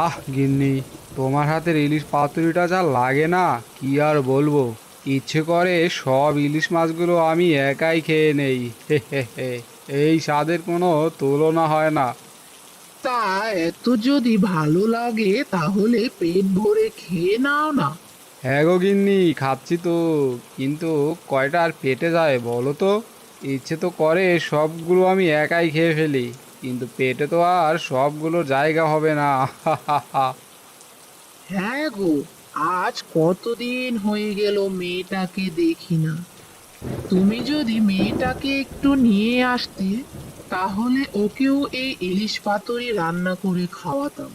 আহ গিন্নি, তোমার হাতের ইলিশ পাতুরিটা যা লাগে না, কি আর বলবো। ইচ্ছে করে সব ইলিশ মাছগুলো আমি একাই খেয়ে নেই। হে হে হে। এই স্বাদের কোনো তুলনা হয় না। তা এত যদি ভালো লাগে তাহলে পেট ভরে খেয়ে নাও না। হ্যাঁ গো গিন্নি, খাচ্ছি তো। কিন্তু কয়টা আর পেটে যায় বলো তো। ইচ্ছে তো করে সবগুলো আমি একাই খেয়ে ফেলি, কিন্তু পেটে তো আর সবগুলোর জায়গা হবে না। হা হা হা। হ্যাঁ গো, আজ কতদিন হয়ে গেল মেয়েটাকে দেখি না। তুমি যদি মেয়েটাকে একটু নিয়ে আসতে, তাহলে ওকেও এই ইলিশ পাতুরি রান্না করে খাওয়াতাম।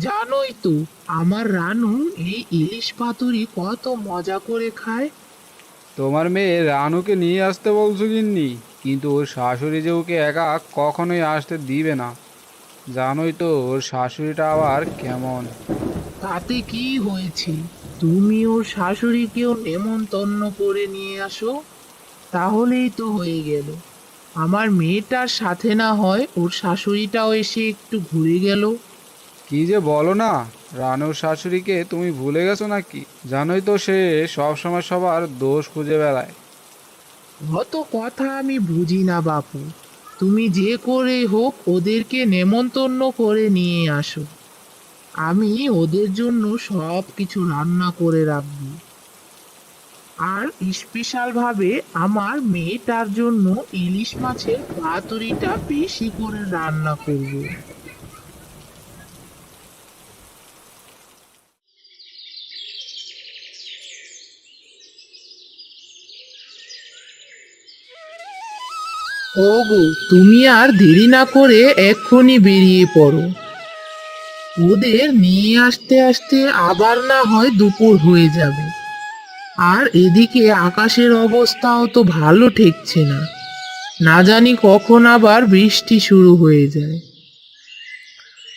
জানোই তো, আমার রানু এই ইলিশ পাতুরি কত মজা করে খায়। তোমার মেয়ে রানুকে নিয়ে আসতে বলছো গিন্নি, কিন্তু ওর শাশুড়ি যে ওকে একা কখনোই আসতে দিবে না। জানোই তো ওর শাশুড়িটা আবার কেমন। তাতে কি হয়েছে? তুমি ওর শাশুড়িকেও নেমন্তন্ন করে নিয়ে আসো, তাহলেই তো হয়ে গেল। আমার মেয়েটার সাথে না হয় ওর শাশুড়িটাও এসে একটু ঘুরে গেল। কি যে বলো না, রানুর শাশুড়িকে তুমি ভুলে গেছো নাকি? জানোই তো সে সব সময় সবার দোষ খুঁজে বেড়ায়। অত কথা আমি বুঝি না বাপু। তুমি যে করে হোক ওদেরকে নেমন্তন্ন করে নিয়ে আসো। আমি ওদের জন্য সব কিছু রান্না করে রাখবো। আর স্পেশাল ভাবে আমার মেয়েটার জন্য ইলিশ মাছের পাতুরিটা বেশি করে রান্না করব। ওগো, তুমি আর দেরি না করে এক্ষুনি বেরিয়ে পড়ো। ওদের নিয়ে আসতে আসতে আবার না হয় দুপুর হয়ে যাবে। আর এদিকে আকাশের অবস্থাও তো ভালো ঠেকছে না। না জানি কখন আবার বৃষ্টি শুরু হয়ে যায়।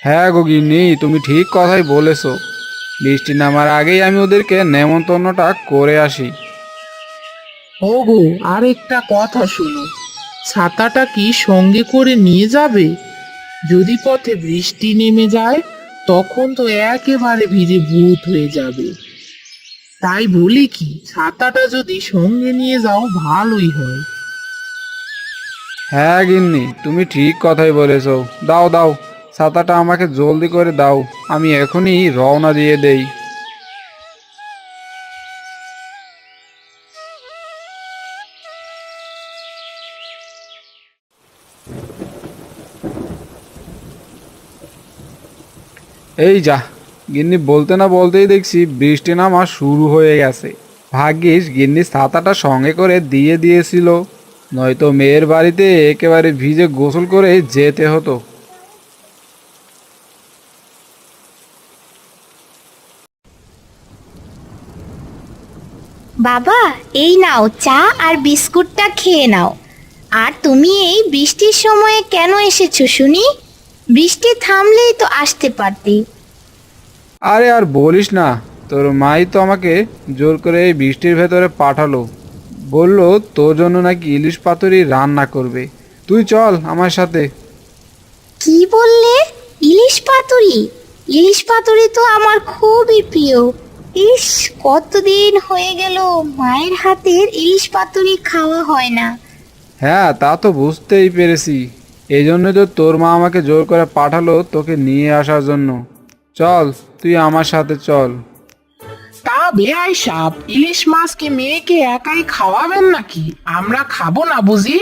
হ্যাঁ গো গিন্নি, তুমি ঠিক কথাই বলেছো। বৃষ্টি নামার আগেই আমি ওদেরকে নেমন্তন্নটা করে আসি। ওগো, আর একটা কথা শোনো। ছাতাটা কি সঙ্গে করে নিয়ে যাবে? যদি পথে বৃষ্টি নেমে যায়, তখন তো একেবারে ভিজে ভূত হয়ে যাবে। তাই বলি কি, ছাতাটা যদি সঙ্গে নিয়ে যাও ভালোই হয়। হ্যাঁ গিন্নি, তুমি ঠিক কথাই বলেছো। দাও দাও, ছাতাটা আমাকে জলদি করে দাও। আমি এখনই রওনা দিয়ে দেই। এই যা, গিন্নি বলতে না বলতেই দেখছি বৃষ্টি নামা শুরু হয়ে গেছে। ভাগ্যিস গিন্নি ছাতাটা সঙ্গে করে দিয়ে দিয়েছিল, নয়তো মেয়ের বাড়িতে একেবারে ভিজে গোসল করে যেতে হতো। বাবা, এই নাও চা আর বিস্কুটটা খেয়ে নাও। আর তুমি এই বৃষ্টির সময়ে কেন এসেছো শুনি? বৃষ্টি থামলেই তো আসতে পারতে। আরে আর বলিস না, তোর মাই তো আমাকে জোর করে এই বৃষ্টির ভেতরে পাঠালো। বলল তোর জন্য নাকি ইলিশ পাতুরি রান্না করবে। তুই চল আমার সাথে। কি বললে? ইলিশ পাতুরি? ইলিশ পাতুরি তো আমার খুবই প্রিয়। ইস, কতদিন হয়ে গেল মায়ের হাতের ইলিশ পাতুরি খাওয়া হয় না। হ্যাঁ, তা তো বুঝতেই পেরেছি। এই জন্য তো তোর মা আমাকে জোর করে পাঠালো তোকে নিয়ে আসার জন্য। চল, তুই আমার সাথে চল। তা বেয়াই সাপ, ইলিশ মাছ কি মেয়েকে একাই খাওয়াবেন নাকি? আমরা খাবো না বুঝি?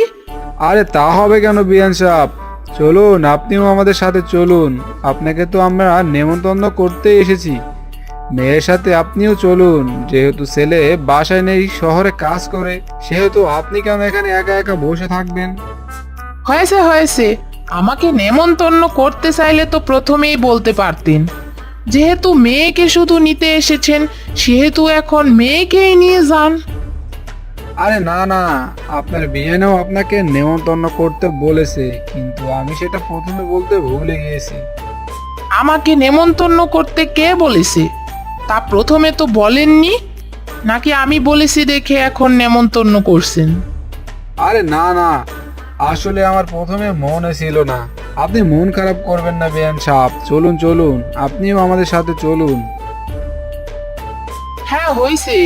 আরে তা হবে কেন বিয়ান সাহেব? চলুন, আপনিও আমাদের সাথে চলুন। আপনাকে তো আমরা নেমন্তন্ন করতে এসেছি। মেয়ের সাথে আপনিও চলুন। যেহেতু ছেলে বাসায় নেই, শহরে কাজ করে, সেহেতু আপনি কেন এখানে একা একা বসে থাকবেন? হয়েছে হয়েছে, আমাকে নেমন্তন্ন করতে চাইলে তো প্রথমেই বলতে পারতেন। যেহেতু মেয়েকে শুধু নিতে এসেছেন, সেহেতু এখন মেয়েকেই নিয়ে যান। আরে না না, আপনার বিয়েনেও আপনাকে নেমন্তন্ন করতে বলেছে, কিন্তু আমি সেটা প্রথমে বলতে ভুলে গিয়েছি। আমাকে নেমন্তন্ন করতে কে বলেছে? তা প্রথমে তো বলেননি। নাকি আমি বলেছি দেখে এখন নেমন্তন্ন করছেন? আরে না না, আসলে আমার প্রথমে মনে ছিল না। আপনি মন খারাপ করবেন না বেয়ান সাহেব, চলুন চলুন, আপনিও আমাদের সাথে চলুন। হ্যাঁ হয়েছে,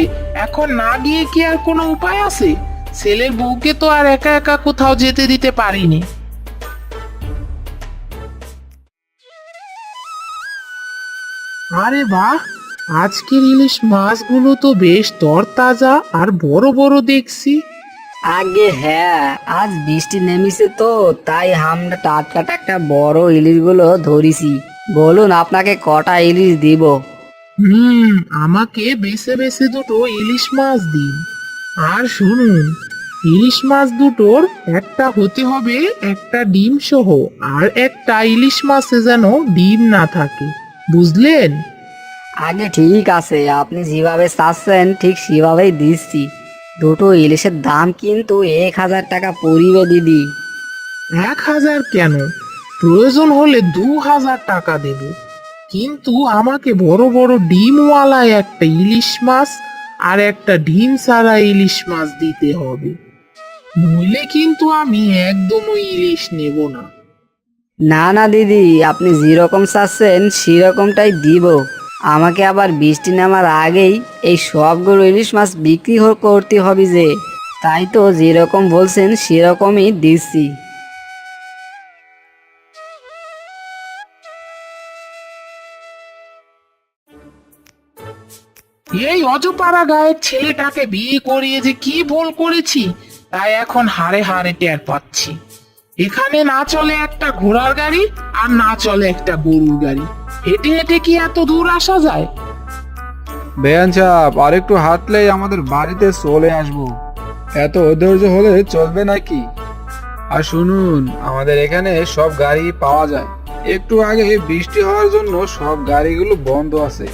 এখন না গিয়ে কি আর কোনো উপায় আছে? ছেলের বউকে তো আর একা একা কোথাও যেতে দিতে পারিনি। আরে বাহ, আজকের ইলিশ মাছগুলো তো বেশ তরতাজা আর বড় বড় দেখছি। আগে হ্যাঁ, আজ বৃষ্টি নেমেছে তো তাই আমরা টাটকা টাটকা বড় ইলিশ গুলো ধরিছি। বলুন আপনাকে কটা ইলিশ দিব? আমাকে বেছে বেছে দুটো ইলিশ মাছ দিন। আর শুনুন, ইলিশ মাছ দুটোর একটা হতে হবে একটা ডিম সহ, আর একটা ইলিশ মাছে যেন ডিম না থাকে, বুঝলেন? আগে ঠিক আছে, আপনি যেভাবে চাচ্ছেন ঠিক সেভাবেই দিচ্ছি। দুটো ইলিশের দাম কিন্তু 1,000 টাকা পড়িবে দিদি। 1,000 কেন, প্রয়োজন হলে 2,000 টাকা দেব, কিন্তু আমাকে বড় বড় ডিমওয়ালা একটা ইলিশ মাছ আর একটা ডিম ছাড়া ইলিশ মাছ দিতে হবে, নইলে কিন্তু আমি একদমই ইলিশ নেব না। না না দিদি, আপনি যেরকম চাচ্ছেন সেরকমটাই দিব। আমাকে আবার বৃষ্টি নামার আগেই এই সবগুলো ইলিশ মাছ বিক্রি করতে হবে যে, তাই তো যেরকম বলছেন সেরকমই দিচ্ছি। এই অজপাড়া গায়ের ছেলেটাকে বিয়ে করিয়ে যে কি ভুল করেছি তাই এখন হাড়ে হাড়ে টের পাচ্ছি। এখানে না চলে একটা ঘোড়ার গাড়ি আর না চলে একটা গরুর গাড়ি, হেঁটে হেঁটে কি এত দূর আসা যায়? বেয়ান সাহেব, আর একটু হাঁটলেই আমাদের বাড়িতে চলে আসবো, এত অধৈর্য হলে চলবে নাকি? আর শুনুন, আমাদের এখানে সব গাড়ি পাওয়া যায়, একটু আগে বৃষ্টি হওয়ার জন্য সব গাড়িগুলো বন্ধ আছে।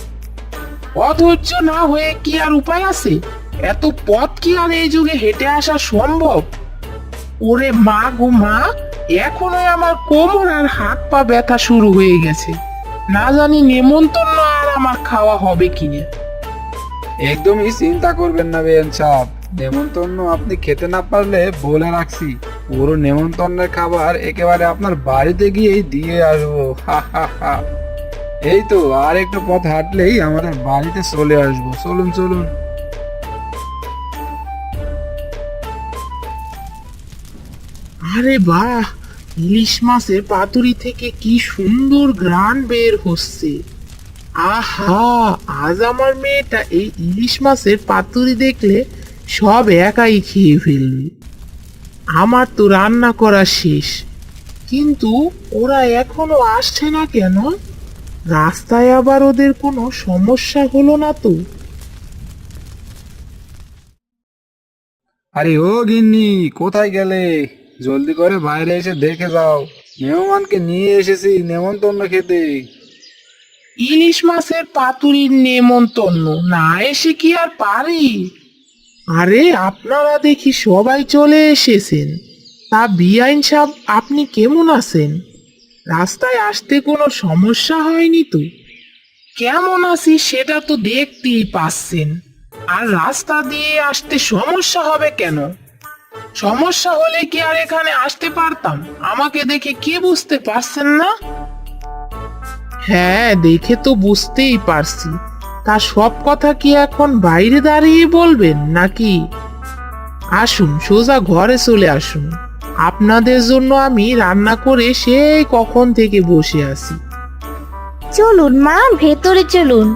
অধৈর্য না হয়ে কি আর উপায় আছে? এত পথ কি আর এই যুগে হেঁটে আসা সম্ভব? ওরে মা গো মা, এখনোই আমার কোমর আর হাত পা ব্যথা শুরু হয়ে গেছে, না জানি নেমন্তন্ন আর আমার খাওয়া হবে কিনা। একদমই চিন্তা করবেন না বেয়ান সাহেব, নেমন্তন্ন আপনি খেতে না পারলে বলে রাখছি, পুরো নেমন্তন্নের খাবার একেবারে আপনার বাড়িতে গিয়েই দিয়ে আসবো। হা হা হা। এই তো আর একটু পথ হাঁটলেই আমাদের বাড়িতে চলে আসবো, চলুন চলুন। আরে বাহ, ইলিশ মাছের পাতুরি থেকে কি সুন্দর ঘ্রাণ বের হচ্ছে। আহা, আজ আমার মেয়েটা এই ইলিশ মাছের পাতুরি দেখলে সব একাই খেয়ে ফেলবে। আমার তো রান্না করা শেষ, কিন্তু ওরা এখনো আসছে না কেন? রাস্তায় আবার ওদের কোনো সমস্যা হলো না তো? আরে ও গিন্নি, কোথায় গেলে? জলদি করে বাইরে এসে দেখে যাও, মেহমানকে নিয়ে এসেছি নেমন্তন্ন খেতে। ইলিশ মাছের পাতুরির নেমন্তন্ন না এসে কি আর পারি? আরে আপনারা দেখি সবাই চলে এসেছেন। তা বিআইন সাহেব, আপনি কেমন আছেন? রাস্তায় আসতে কোনো সমস্যা হয়নি তো? কেমন আছি সেটা তো দেখতেই পাচ্ছেন, আর রাস্তা দিয়ে আসতে সমস্যা হবে কেন? সমস্যা হলে কি আর এখানে আসতে পারতাম? আমাকে দেখে কি বুঝতে পারছেন না? হ্যাঁ, দেখে তো বুঝতেই পারছি। তা সব কথা কি এখন বাইরে দাঁড়িয়ে বলবেন নাকি? আসুন, সোজা ঘরে চলে আসুন, আপনাদের জন্য আমি রান্না করে সেই কখন থেকে বসে আছি। চলুন মা, ভেতরে চলুন।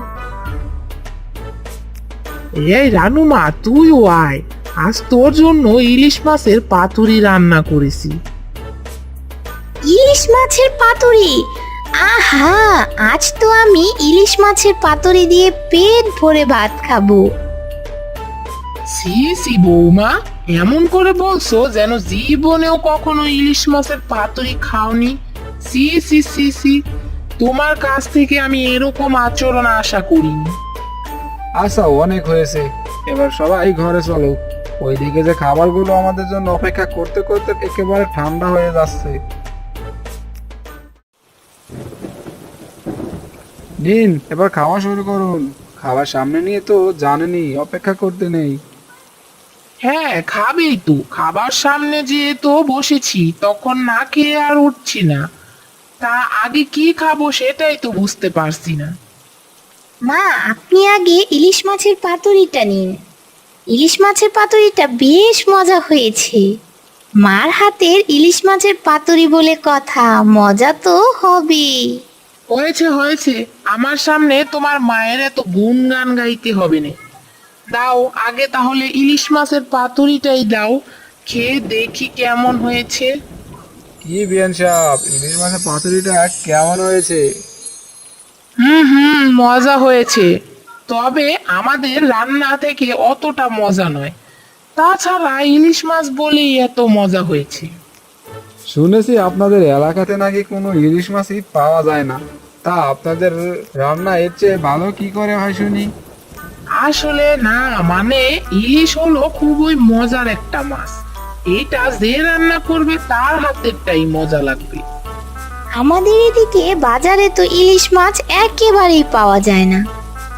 এই রানুমা, তুইও আয়, আজ তোর জন্য ইলিশ মাছের পাতুরি রান্না করেছি। ইলিশ মাছের পাতুরি? আহা, আজ তো আমি ইলিশ মাছের পাতুরি দিয়ে পেট ভরে ভাত খাবো। সি সি বৌমা, এমন করে বলছো যেন জীবনেও কখনো ইলিশ মাছের পাতুরি খাওনি। সি সি সি সি, তোমার কাছ থেকে আমি এরকম আচরণ আশা করিনি। আচ্ছা, অনেক হয়েছে, এবার সবাই ঘরে চলো। ওইদিকে যে খাবারগুলো আমাদের জন্য অপেক্ষা করতে করতে একেবারে ঠান্ডা হয়ে যাচ্ছে। নিন, এবার খাওয়া শুরু করুন। খাবার সামনে নিয়ে তো জানেনই অপেক্ষা করতে নেই। হ্যাঁ, খাবেই তো, খাবার সামনে যেয়ে তো বসেছি, তখন না খেয়ে আর উঠছি না। তা আগে কি খাবো সেটাই তো বুঝতে পারছি না। মা, আপনি আগে ইলিশ মাছের পাতুরিটা নিন। ইলিশ মাছের পাতুরিটা বেশ মজা হয়েছে। মার হাতের ইলিশ মাছের পাতুরি বলে কথা, মজা তো হবে। হয়েছে হয়েছে, আমার সামনে তোমার মায়ের এত গুণগান গাইতে হবে না। দাও আগে তাহলে ইলিশ মাছের পাতুরিটাই দাও, খেয়ে দেখি কেমন হয়েছে। কি বিয়ান সাহেব, ইলিশ মাছের পাতুরিটা কেমন হয়েছে? মজা হয়েছে, তবে আমাদের রান্না থেকে অতটা মজা নয়। তাছাড়া ইলিশ মাছ বলেই এত মজা হয়েছে। শুনেছি আপনাদের এলাকাতে নাকি কোনো ইলিশ মাছই পাওয়া যায় না। তা আপনাদের রান্না এর চেয়ে ভালো কি করে হয় শুনি? আসলে না, মানে ইলিশ হলো খুবই মজার একটা মাছ। এটা যে রান্না করবে তার হাতেরটাই মজা লাগবে। আমাদের এদিকে বাজারে তো ইলিশ মাছ একেবারেই পাওয়া যায় না,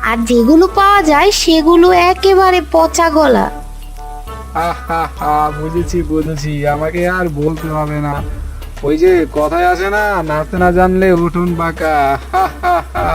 আর যেগুলো পাওয়া যায় সেগুলো একেবারে পচা গলা। আহা, বুঝেছি বুঝেছি, আমাকে আর বলতে হবে না। ওই যে কথায় আছে না, নাচতে না জানলে উঠুন বাঁকা। হা হা হা।